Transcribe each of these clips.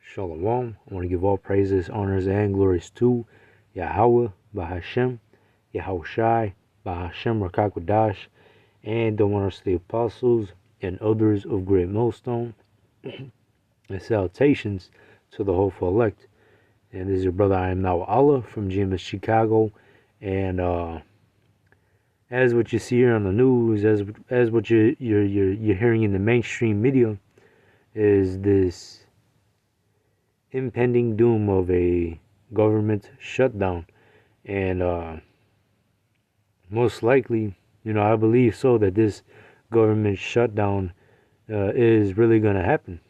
Shalom. I want to give all praises, honors, and glories to Yahweh, Bahashem, Yahushai, Bahashem, Rakakwadash, and the one of the apostles and others of Great Millstone. And salutations to the hopeful elect. And this is your brother, I am now Allah from GMS Chicago. And as what you see here on the news, as what you're hearing in the mainstream media, is this impending doom of a government shutdown. And most likely, I believe so, that this government shutdown is really going to happen.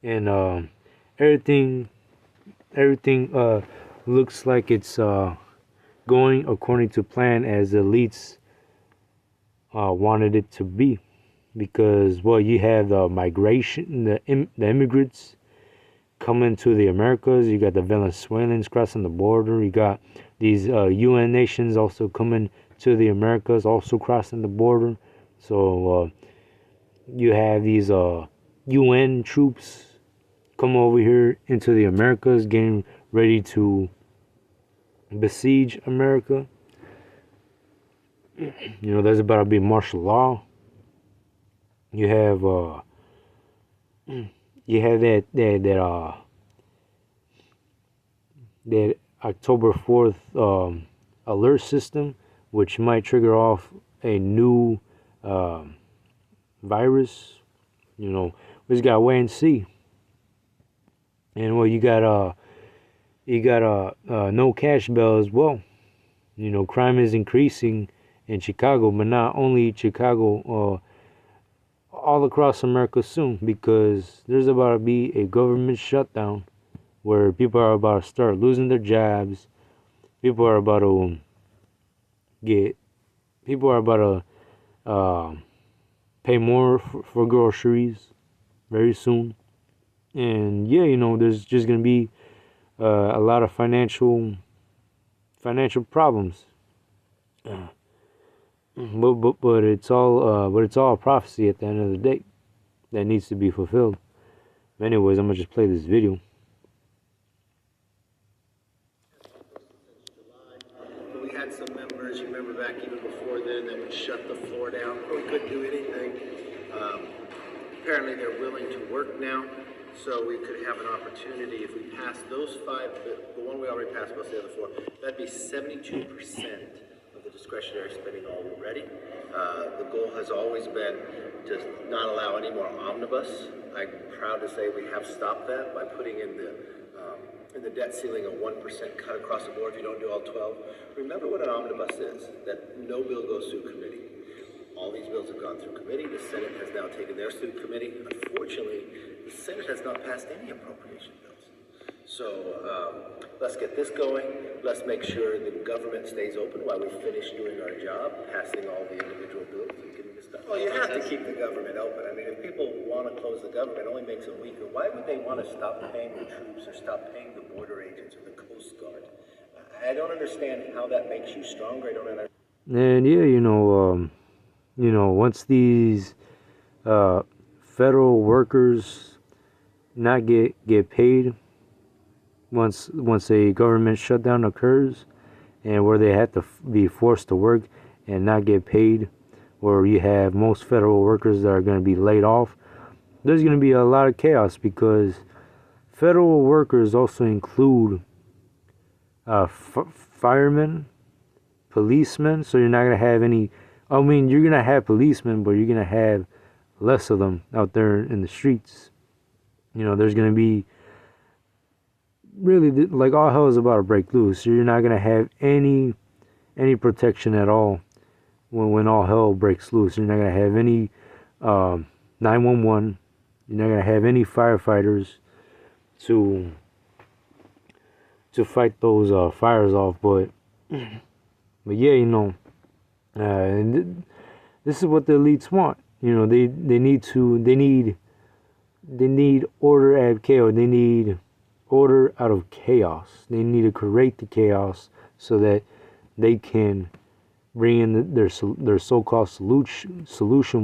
And everything looks like it's going according to plan, as the elites wanted it to be. Because, well, you have the migration, the immigrants coming to the Americas. You got the Venezuelans crossing the border. You got these UN nations also coming to the Americas, also crossing the border. So you have these UN troops come over here into the Americas, getting ready to besiege America. There's about to be martial law. You have that October 4th alert system, which might trigger off a new virus. We just gotta wait and see. And well, you got no cash bail as well. Crime is increasing in Chicago, but not only Chicago. All across America soon, because there's about to be a government shutdown where people are about to start losing their jobs. People are about to pay more for groceries very soon. And there's just going to be a lot of financial problems. But it's all a prophecy at the end of the day that needs to be fulfilled. But anyways, I'm gonna just play this video. We had some members, you remember back even before then, that would shut the floor down. We couldn't do anything. Apparently they're willing to work now, so we could have an opportunity if we pass those five. The one we already passed plus the other four, that'd be 72%. Discretionary spending already. The goal has always been to not allow any more omnibus. I'm proud to say we have stopped that by putting in the debt ceiling a 1% cut across the board if you don't do all 12. Remember what an omnibus is, that no bill goes through committee. All these bills have gone through committee. The Senate has now taken theirs through committee. Unfortunately, the Senate has not passed any appropriation bills. So let's get this going. Let's make sure the government stays open while we finish doing our job, passing all the individual bills and getting this done. Well, you have to keep the government open. I mean, if people want to close the government, it only makes them weaker. Why would they want to stop paying the troops or stop paying the border agents or the Coast Guard? I don't understand how that makes you stronger. I don't understand. And once these federal workers not get paid, once a government shutdown occurs, and where they have to be forced to work and not get paid, or you have most federal workers that are going to be laid off, there's going to be a lot of chaos, because federal workers also include firemen, policemen. So you're not going to have any. I mean, you're going to have policemen, but you're going to have less of them out there in the streets. There's going to be really, like, all hell is about to break loose. So you're not going to have any protection at all when all hell breaks loose. You're not going to have any 911. You're not going to have any firefighters to fight those fires off. But yeah, and this is what the elites want. They need order at chaos. They need order out of chaos. They need to create the chaos so that they can bring in their so-called solution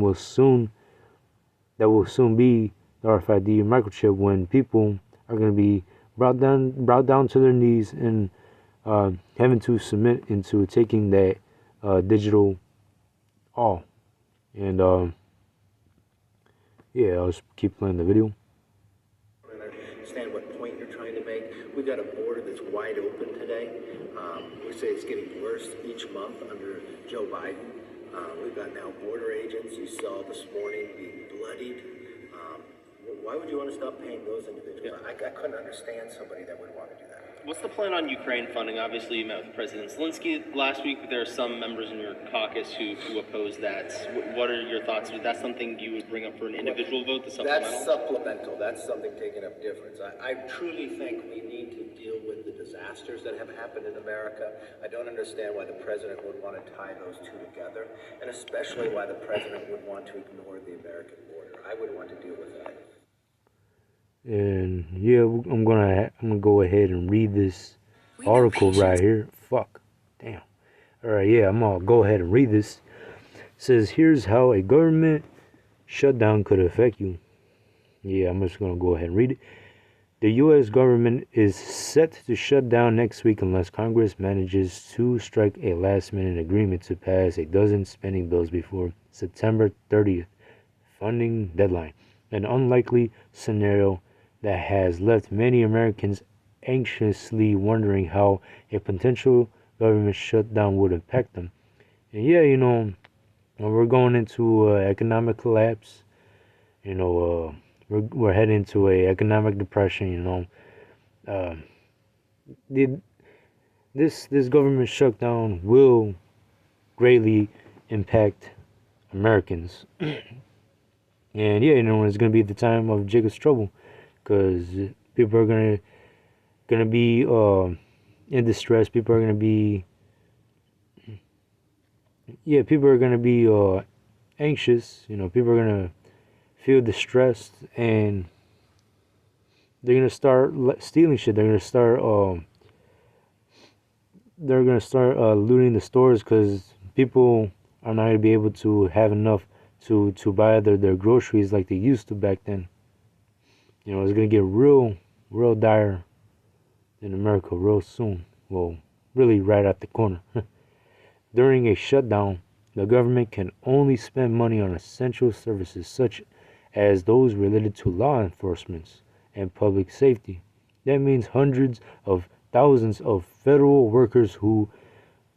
will soon be the RFID microchip when people are going to be brought down to their knees and having to submit into taking that digital all. And yeah, I'll just keep playing the video. I understand what point you're trying to make. We've got a border that's wide open today. We say it's getting worse each month under Joe Biden. We've got now border agents you saw this morning being bloodied. Why would you want to stop paying those individuals? I couldn't understand somebody that would want to do that. What's the plan on Ukraine funding? Obviously, you met with President Zelensky last week, but there are some members in your caucus who oppose that. What are your thoughts? Is that something you would bring up for an individual vote, the supplemental? That's supplemental. That's something taking up difference. I truly think we need to deal with the disasters that have happened in America. I don't understand why the president would want to tie those two together, and especially why the president would want to ignore the American border. I would want to deal with that. And yeah, I'm gonna go ahead and read this article right here. Fuck, damn. All right, yeah, I'm gonna go ahead and read this. It says here's how a government shutdown could affect you. Yeah, I'm just gonna go ahead and read it. The U.S. government is set to shut down next week unless Congress manages to strike a last-minute agreement to pass a dozen spending bills before September 30th funding deadline. An unlikely scenario that has left many Americans anxiously wondering how a potential government shutdown would impact them. And yeah, we're going into economic collapse. We're heading into a economic depression. This government shutdown will greatly impact Americans. And yeah, it's gonna be the time of Jacob's trouble, because people are gonna be in distress. People are gonna be anxious. People are gonna feel distressed, and they're gonna start stealing shit. They're gonna start looting the stores, because people are not gonna be able to have enough to buy their groceries like they used to back then. It's gonna get real dire in America real soon. Well, really right at the corner. During a shutdown, the government can only spend money on essential services such as those related to law enforcement and public safety. That means hundreds of thousands of federal workers who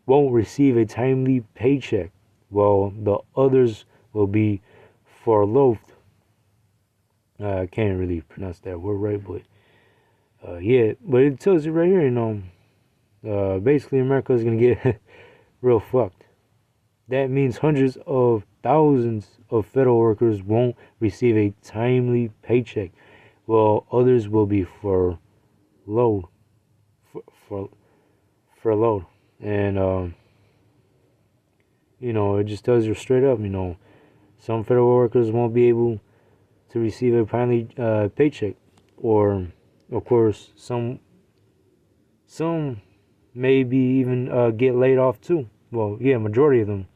won't receive a timely paycheck, while the others will be furloughed. I can't really pronounce that word right, but yeah, but it tells you right here, basically America is gonna get real fucked. That means hundreds of thousands of federal workers won't receive a timely paycheck, while others will be furloughed. Furloughed, and it just tells you straight up, some federal workers won't be able to receive a timely paycheck, or of course some maybe even get laid off too. Well, yeah, majority of them,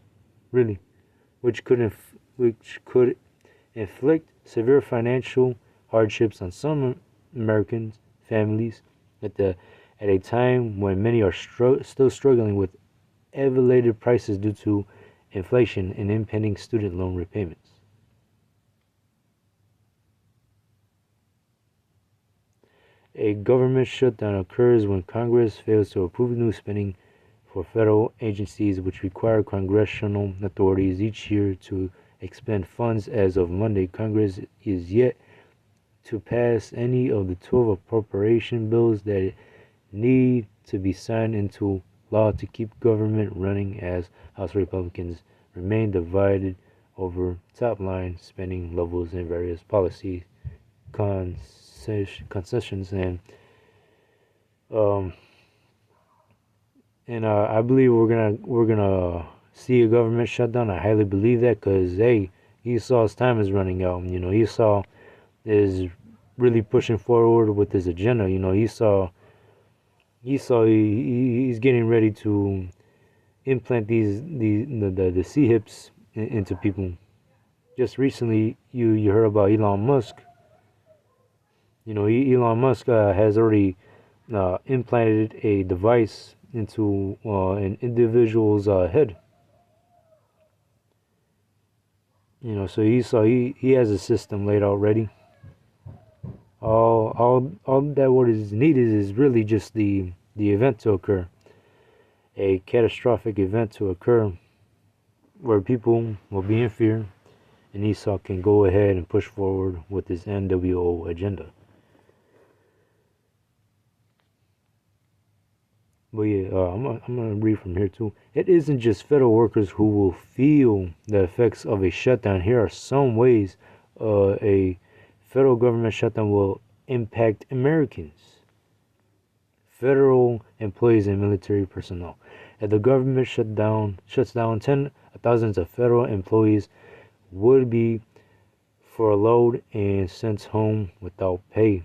really, which could inflict severe financial hardships on some American families at a time when many are still struggling with elevated prices due to inflation and impending student loan repayments. A government shutdown occurs when Congress fails to approve new spending for federal agencies, which require congressional authorities each year to expend funds. As of Monday, Congress is yet to pass any of the 12 appropriation bills that need to be signed into law to keep government running, as House Republicans remain divided over top-line spending levels and various policy concessions. And I believe we're gonna see a government shutdown. I highly believe that, because hey, Esau's time is running out. Esau is really pushing forward with his agenda. Esau he's getting ready to implant the C-hips into people. Just recently, you heard about Elon Musk. Elon Musk has already implanted a device into an individual's head. So he has a system laid out ready. All that what is needed is really just the event to occur, a catastrophic event to occur, where people will be in fear, and Esau can go ahead and push forward with his NWO agenda. But yeah, I'm gonna read from here too. It isn't just federal workers who will feel the effects of a shutdown. Here are some ways a federal government shutdown will impact Americans. Federal employees and military personnel. If the government shuts down, thousands of federal employees would be furloughed and sent home without pay.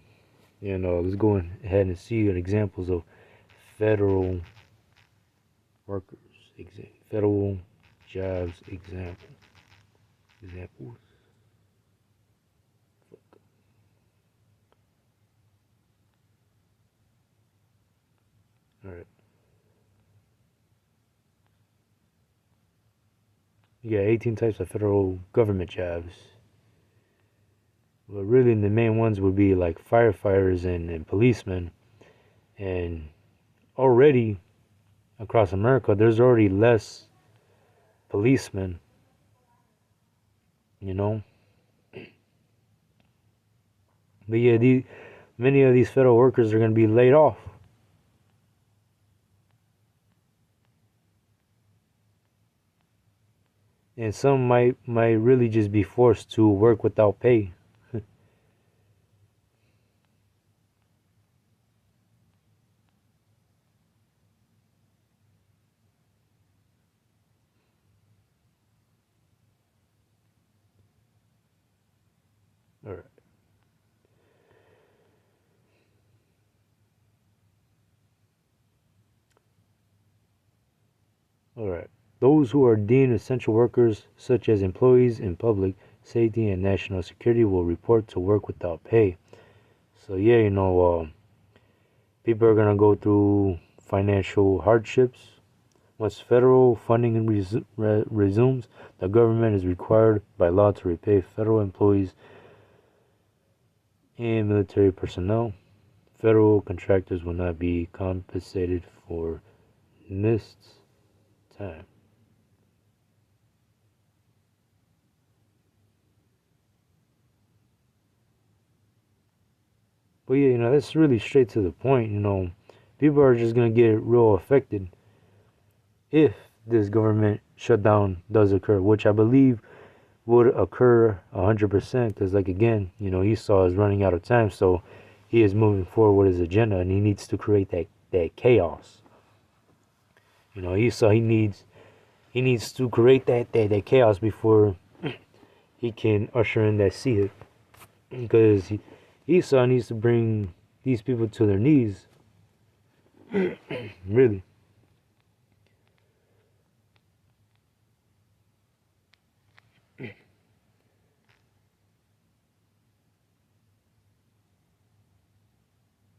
Let's go ahead and see examples of federal workers, federal jobs examples. All right. You got 18 types of federal government jobs. But really, the main ones would be like firefighters and policemen. And already across America, there's already less policemen, you know. But yeah, many of these federal workers are going to be laid off. And some might really just be forced to work without pay. All right. All right. Those who are deemed essential workers, such as employees in public safety and national security, will report to work without pay. So yeah, people are gonna go through financial hardships. Once federal funding resumes, the government is required by law to repay federal employees and military personnel. Federal contractors will not be compensated for missed time. But yeah, that's really straight to the point. People are just gonna get real affected if this government shutdown does occur, which I believe would occur 100%. Because, like again, Esau is running out of time, so he is moving forward with his agenda, and he needs to create that chaos. Esau he needs to create that chaos before he can usher in that seed, because Esau needs to bring these people to their knees. Really.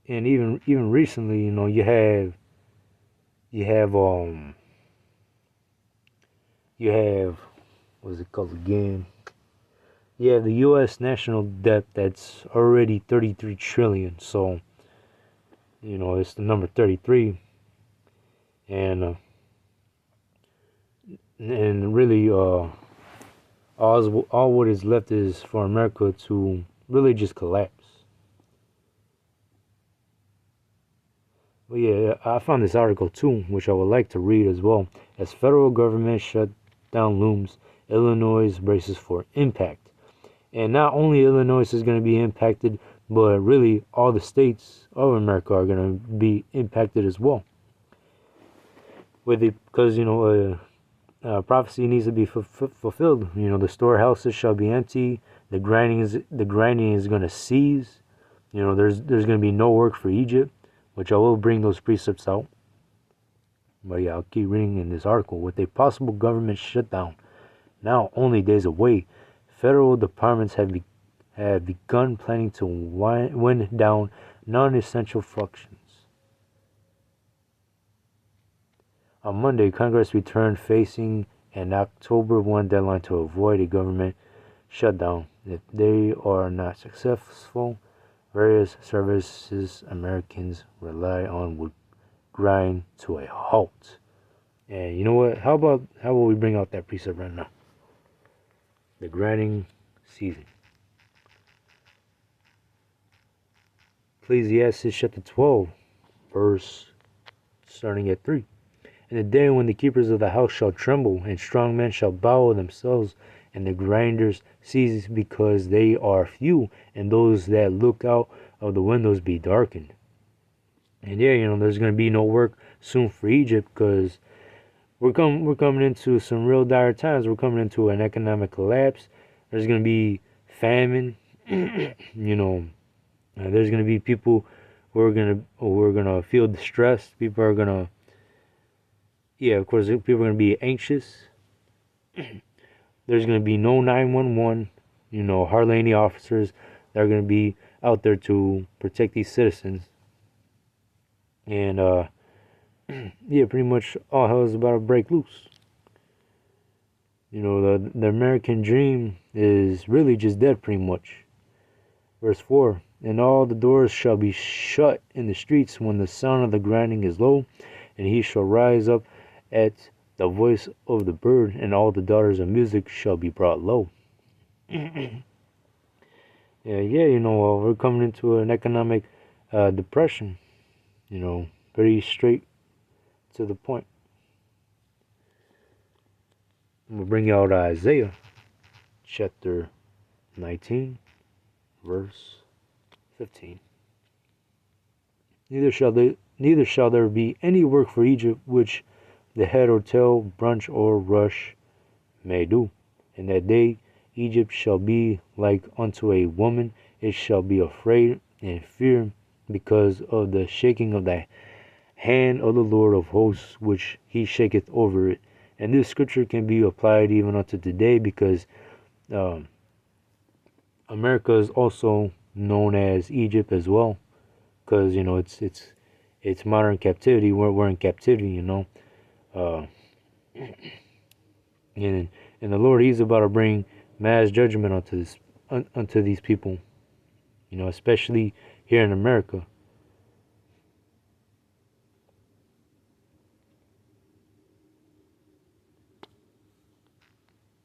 And even recently, you have you have what's it called again? You have the U.S. national debt that's already 33 trillion. So it's the number 33, and really all what is left is for America to really just collapse. But yeah, I found this article too, which I would like to read as well. As federal government shutdown looms, Illinois braces for impact. And not only Illinois is going to be impacted, but really all the states of America are going to be impacted as well. Because prophecy needs to be fulfilled. The storehouses shall be empty. The grinding is going to cease. There's going to be no work for Egypt, which I will bring those precepts out. But yeah, I'll keep reading in this article. With a possible government shutdown now only days away, federal departments have have begun planning to wind down non-essential functions. On Monday, Congress returned facing an October 1 deadline to avoid a government shutdown. If they are not successful, various services Americans rely on would grind to a halt. And you know what? How about we bring out that precept right now? The grinding season. Ecclesiastes chapter 12, verse starting at 3. In the day when the keepers of the house shall tremble, and strong men shall bow themselves, and the grinders cease because they are few, and those that look out of the windows be darkened. And yeah, there's going to be no work soon for Egypt because we're coming into some real dire times. We're coming into an economic collapse. There's going to be famine. There's going to be people who are gonna feel distressed. People are gonna, of course, people are gonna be anxious. There's gonna be no 911. Hardly any officers that are gonna be out there to protect these citizens. And pretty much all hell is about to break loose. The American dream is really just dead, pretty much. Verse 4. And all the doors shall be shut in the streets when the sound of the grinding is low, and he shall rise up at the voice of the bird, and all the daughters of music shall be brought low. We're coming into an economic depression, very straight to the point. I'm going to bring out Isaiah chapter 19, verse 15. Neither shall there be any work for Egypt which the head or tail, branch or rush may do. In that day Egypt shall be like unto a woman, it shall be afraid and fear because of the shaking of the hand of the Lord of hosts, which he shaketh over it. And this scripture can be applied even unto today because America is also known as Egypt as well, because it's modern captivity. We're in captivity, and the Lord, He's about to bring mass judgment unto these people, especially here in America.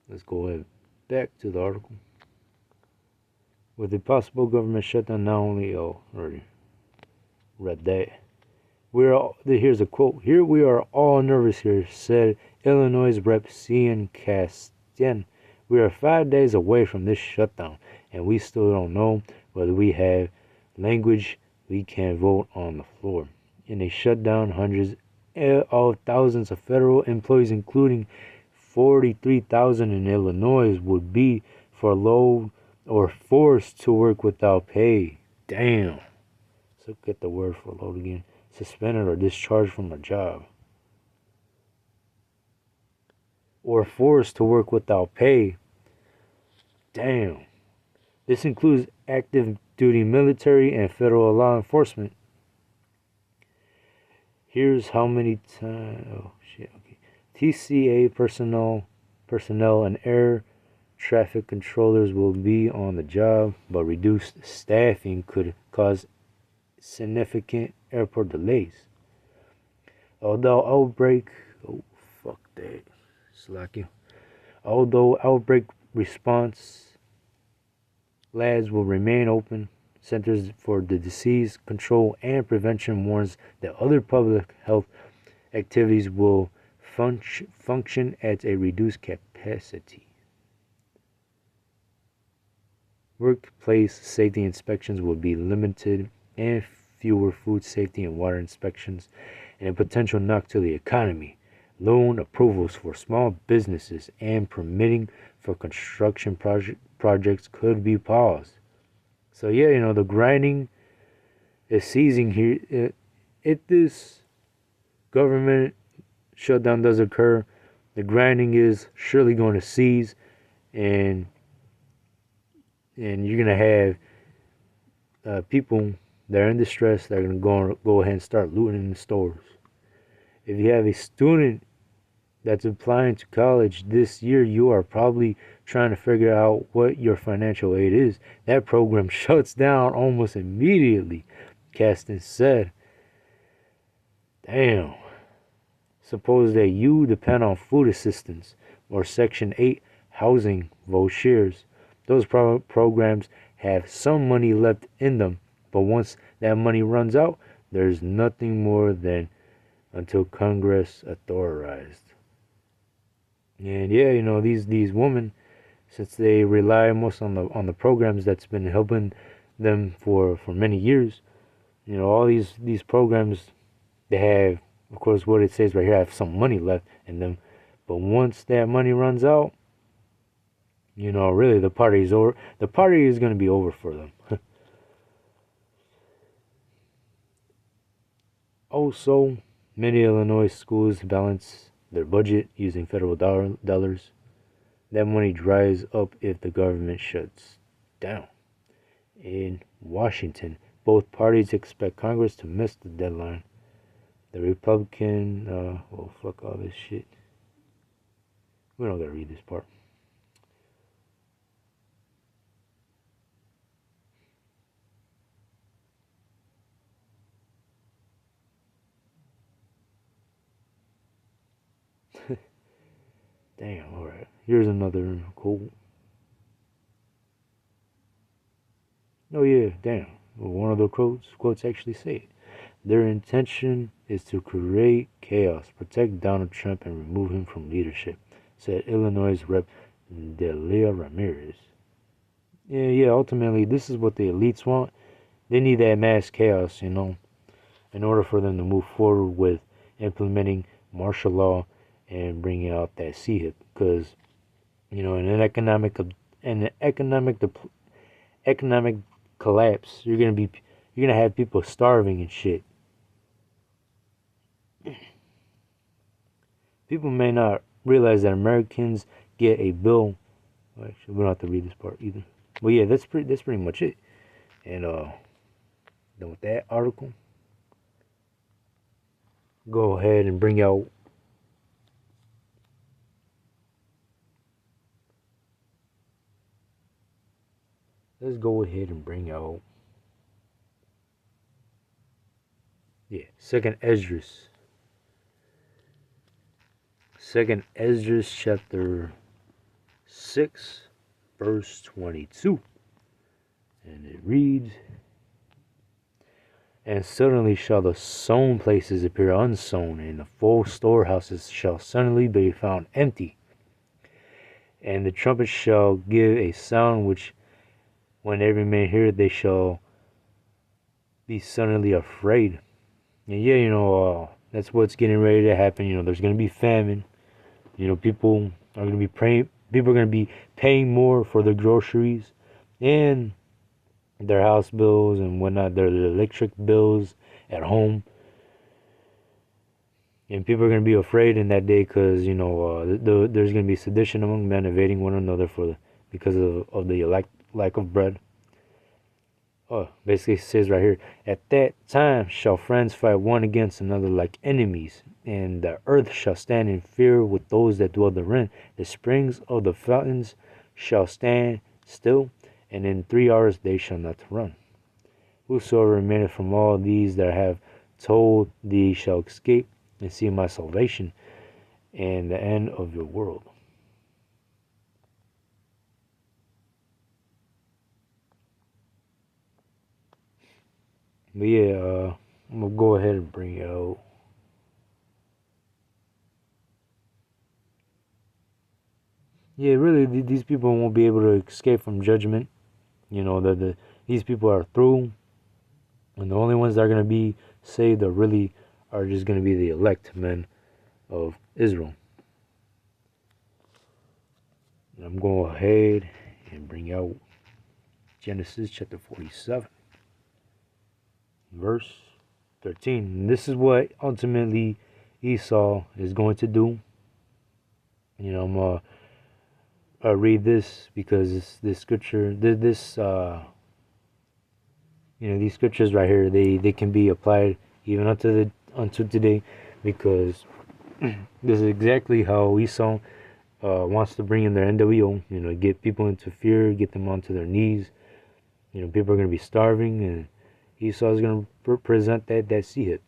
Let's go ahead back to the article. With the possible government shutdown, not only already read that. Here's a quote. Here we are all nervous here, said Illinois Rep. Cian Castien. We are 5 days away from this shutdown, and we still don't know whether we have language we can vote on the floor. In a shutdown, hundreds of thousands of federal employees, including 43,000 in Illinois, would be furloughed or forced to work without pay. Damn. Let's look at the word furloughed again. Suspended or discharged from a job. Or forced to work without pay. Damn. This includes active duty military and federal law enforcement. Here's how many times. Oh shit. Okay. TCA personnel and air traffic controllers will be on the job, but reduced staffing could cause significant airport delays. Although outbreak response labs will remain open, Centers for the Disease Control and Prevention warns that other public health activities will function at a reduced capacity. Workplace safety inspections will be limited, and fewer food safety and water inspections, and a potential knock to the economy. Loan approvals for small businesses and permitting for construction projects could be paused. So the grinding is ceasing here. If this government shutdown does occur, the grinding is surely going to cease, and and you're gonna have people that are in distress that are gonna go ahead and start looting in the stores. If you have a student that's applying to college this year, you are probably trying to figure out what your financial aid is. That program shuts down almost immediately. Caston said, damn. Suppose that you depend on food assistance or Section 8 housing vouchers. Those programs have some money left in them, but once that money runs out, there's nothing more than until Congress authorized. And yeah, these women, since they rely most on the programs that's been helping them for many years, all these programs, they have, of course, what it says right here, have some money left in them, but once that money runs out, really the party's over. The party is going to be over for them. Also, many Illinois schools balance their budget using federal dollars. That money dries up if the government shuts down. In Washington, both parties expect Congress to miss the deadline. The Republican, well, fuck all this shit. We don't gotta read this part. Damn, alright. Here's another quote. Oh yeah, damn. Well, one of the quotes actually say it. Their intention is to create chaos, protect Donald Trump, and remove him from leadership, said Illinois Rep. Delia Ramirez. Yeah, ultimately, this is what the elites want. They need that mass chaos, in order for them to move forward with implementing martial law and bringing out that CHIP. Because, in an economic collapse, you're gonna have people starving and shit. People may not realize that Americans get a bill. Well, actually, we don't have to read this part either. But yeah, that's pretty much it. And then with that article, go ahead and bring out. Let's go ahead and bring out. Yeah, Second Esdras. Second Esdras chapter 6, verse 22. And it reads, and suddenly shall the sown places appear unsown, and the full storehouses shall suddenly be found empty. And the trumpet shall give a sound which, when every man heareth, they shall be suddenly afraid. And yeah, that's what's getting ready to happen. There's going to be famine. People are going to be praying. People are going to be paying more for their groceries and their house bills and whatnot, their electric bills at home. And people are going to be afraid in that day because, there's going to be sedition among men, evading one another because of the lack of bread. Basically it says right here, at that time shall friends fight one against another like enemies, and the earth shall stand in fear with those that dwell therein. The springs of the fountains shall stand still, and in 3 hours they shall not run. Whosoever remaineth from all these that I have told thee shall escape and see my salvation and the end of your world. But yeah, I'm gonna go ahead and bring it out. Yeah, really, these people won't be able to escape from judgment. These people are through, and the only ones that are gonna be saved are just gonna be the elect men of Israel. And I'm going ahead and bring out Genesis chapter 47, verse 13. And this is what ultimately Esau is going to do. I'm read this because this scripture, these scriptures right here, they can be applied even unto today, because this is exactly how Esau wants to bring in their NWO. Get people into fear, get them onto their knees. People are going to be starving, and Esau is going to present that seed.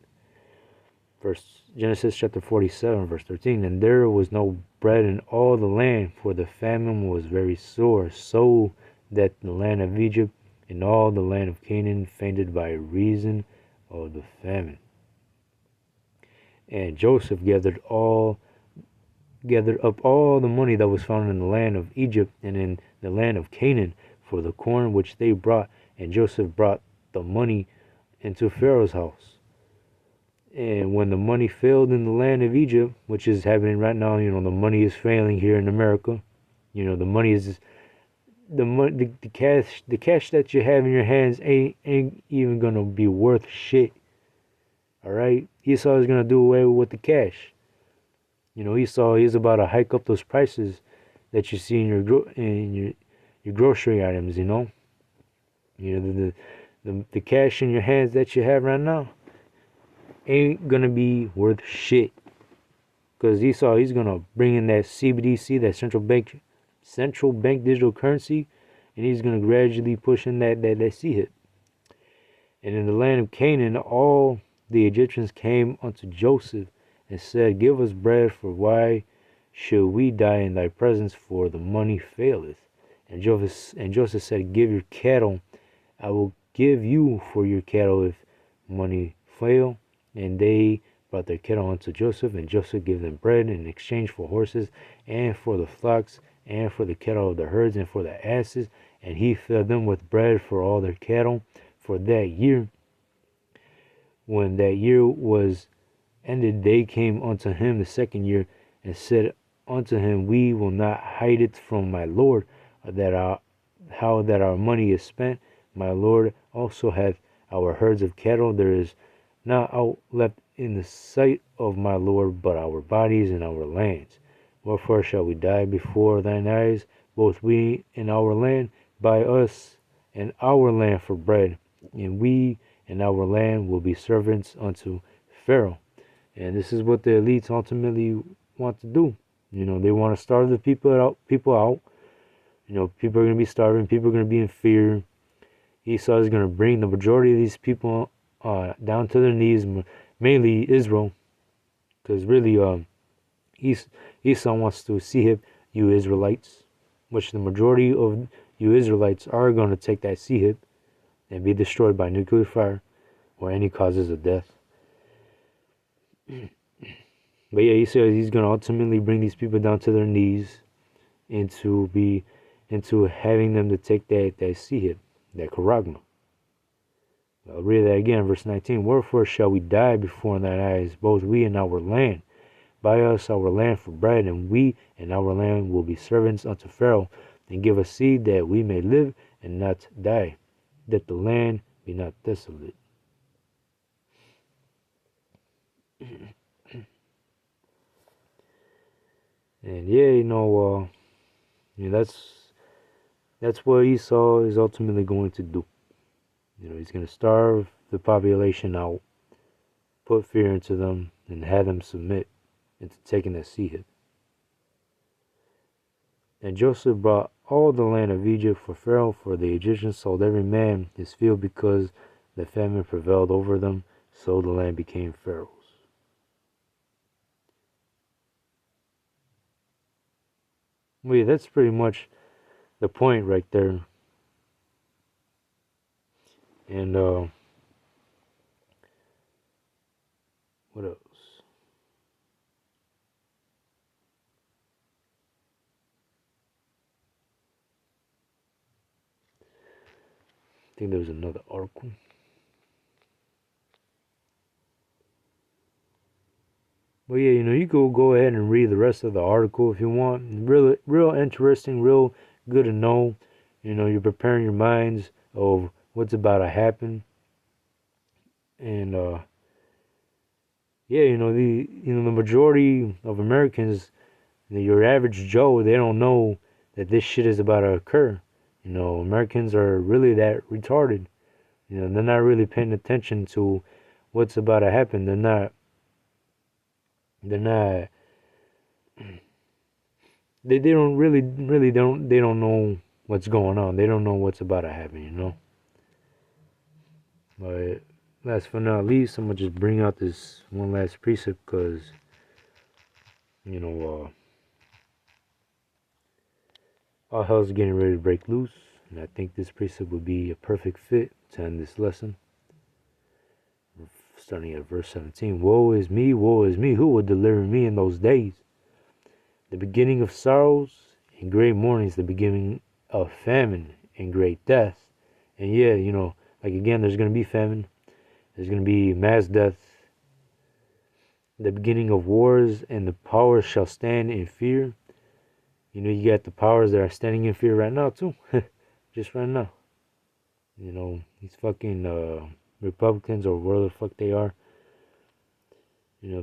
Genesis chapter 47, verse 13. And there was no bread in all the land, for the famine was very sore, so that the land of Egypt and all the land of Canaan fainted by reason of the famine. And Joseph gathered up all the money that was found in the land of Egypt and in the land of Canaan for the corn which they brought. And Joseph brought the money into Pharaoh's house. And when the money failed in the land of Egypt, which is happening right now, the money is failing here in America. The money is the cash that you have in your hands ain't even gonna be worth shit. All right, Esau is gonna do away with the cash. Esau is about to hike up those prices that you see in your grocery items. The cash in your hands that you have right now ain't gonna be worth shit, because Esau, he's gonna bring in that CBDC, that central bank digital currency, and he's gonna gradually push in that seed. And in the land of Canaan, all the Egyptians came unto Joseph and said, Give us bread, for why should we die in thy presence? For the money faileth. And Joseph said, Give your cattle, I will give you for your cattle if money fail. And they brought their cattle unto Joseph, and Joseph gave them bread in exchange for horses, and for the flocks, and for the cattle of the herds, and for the asses. And he fed them with bread for all their cattle for that year. When that year was ended, they came unto him the second year, and said unto him, We will not hide it from my Lord, how that our money is spent. My Lord also hath our herds of cattle. There is not out left in the sight of my Lord, but our bodies and our lands. Wherefore shall we die before thine eyes, both we and our land? Buy us and our land for bread, and we and our land will be servants unto Pharaoh. And this is what the elites ultimately want to do. They want to starve the people out. People are going to be starving. People are going to be in fear. Esau is going to bring the majority of these people down to their knees, mainly Israel, because really, Esau wants to see you Israelites, which the majority of you Israelites are going to take that hip and be destroyed by nuclear fire or any causes of death. But yeah, he says he's going to ultimately bring these people down to their knees into having them to take that hip, that charagma. I'll read that again, verse 19. Wherefore shall we die before thine eyes, both we and our land? Buy us our land for bread, and we and our land will be servants unto Pharaoh. And give us seed that we may live and not die, that the land be not desolate. And yeah, that's what Esau is ultimately going to do. He's going to starve the population out, put fear into them, and have them submit into taking that seed. And Joseph brought all the land of Egypt for Pharaoh, for the Egyptians sold every man his field because the famine prevailed over them, so the land became Pharaoh's. Well, yeah, that's pretty much the point right there. And what else? I think there was another article. But yeah, you can go ahead and read the rest of the article if you want. Real interesting, real good to know. You're preparing your minds of what's about to happen. And yeah, the majority of Americans, your average Joe, they don't know that this shit is about to occur. You know, Americans are really that retarded. You know, they're not really paying attention to what's about to happen. They're not they don't really don't know what's going on. They don't know what's about to happen, you know. But last but not least, I'm gonna just bring out this one last precept because you know all hell's getting ready to break loose, and I think this precept would be a perfect fit to end this lesson. Starting at verse 17, woe is me, who will deliver me in those days? The beginning of sorrows and great mournings, the beginning of famine and great death. And yeah, you know, like again, there's going to be famine. There's going to be mass death. The beginning of wars, and the powers shall stand in fear. You know, you got the powers that are standing in fear right now, too. Just right now. You know, these fucking Republicans or whatever the fuck they are. You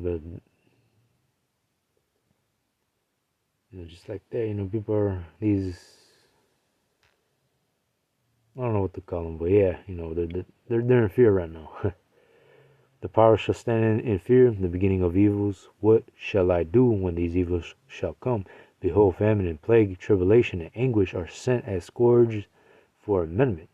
know, just like that, you know, people are these, I don't know what to call them, but yeah, you know, they're in fear right now. The power shall stand in fear, the beginning of evils. What shall I do when these evils shall come? Behold, famine and plague, tribulation and anguish are sent as scourges for amendment.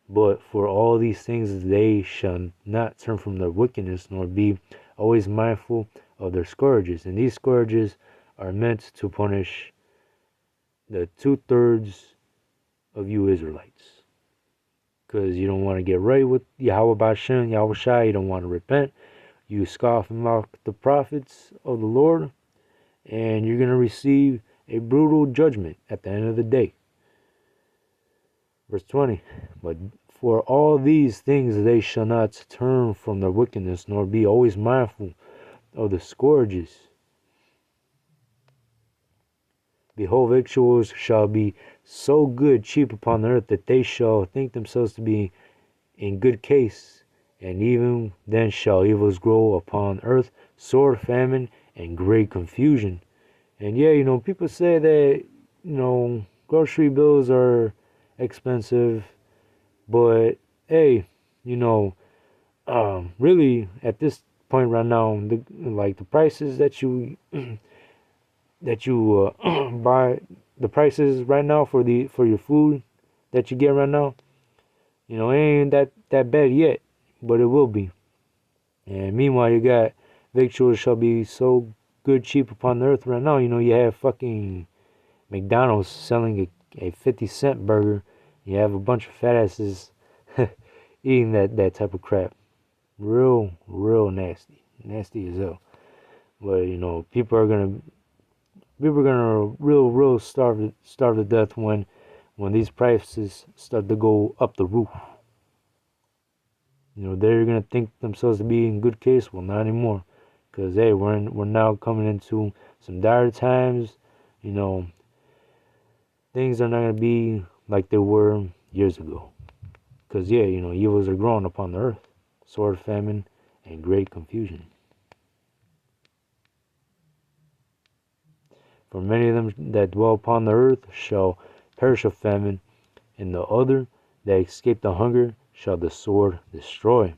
But for all these things they shall not turn from their wickedness, nor be always mindful of their scourges. And these scourges are meant to punish the 2/3 of you Israelites. Because you don't want to get right with Yahweh Bashem, Yahweh Shai, you don't want to repent. You scoff and mock the prophets of the Lord, and you're going to receive a brutal judgment at the end of the day. Verse 20, but for all these things they shall not turn from their wickedness, nor be always mindful of the scourges. Behold, victuals shall be so good, cheap upon the earth, that they shall think themselves to be in good case. And even then shall evils grow upon earth, sword, famine, and great confusion. And yeah, you know, people say that, you know, grocery bills are expensive, but hey, you know, really at this point right now, the prices that you buy, the prices right now for your food that you get right now, you know, ain't that bad yet, but it will be. And meanwhile, you got victuals shall be so good cheap upon the earth right now. You know, you have fucking McDonald's selling a 50-cent burger. You have a bunch of fat asses eating that type of crap. Real nasty as hell. But you know, people are gonna real starve to death when these prices start to go up the roof. You know, they're gonna think themselves to be in good case. Well, not anymore, because hey, we're now coming into some dire times. You know, things are not gonna be like they were years ago. Because yeah, you know, evils are growing upon the earth, sword, famine, and great confusion. For many of them that dwell upon the earth shall perish of famine, and the other that escape the hunger shall the sword destroy.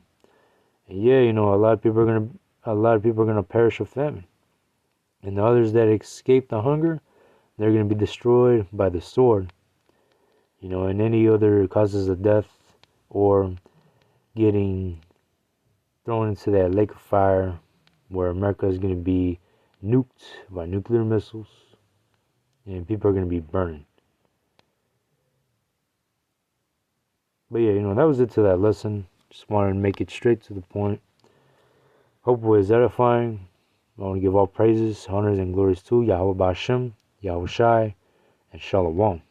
And yeah, you know, a lot of people are gonna perish of famine, and the others that escape the hunger, they're gonna be destroyed by the sword. You know, and any other causes of death, or getting thrown into that lake of fire, where America is gonna be nuked by nuclear missiles, and people are gonna be burning. But yeah, you know, that was it to that lesson. Just wanted to make it straight to the point. Hope it was edifying. I want to give all praises, honors, and glories to Yahweh Bashem, Yahweh Shai, and Shalom.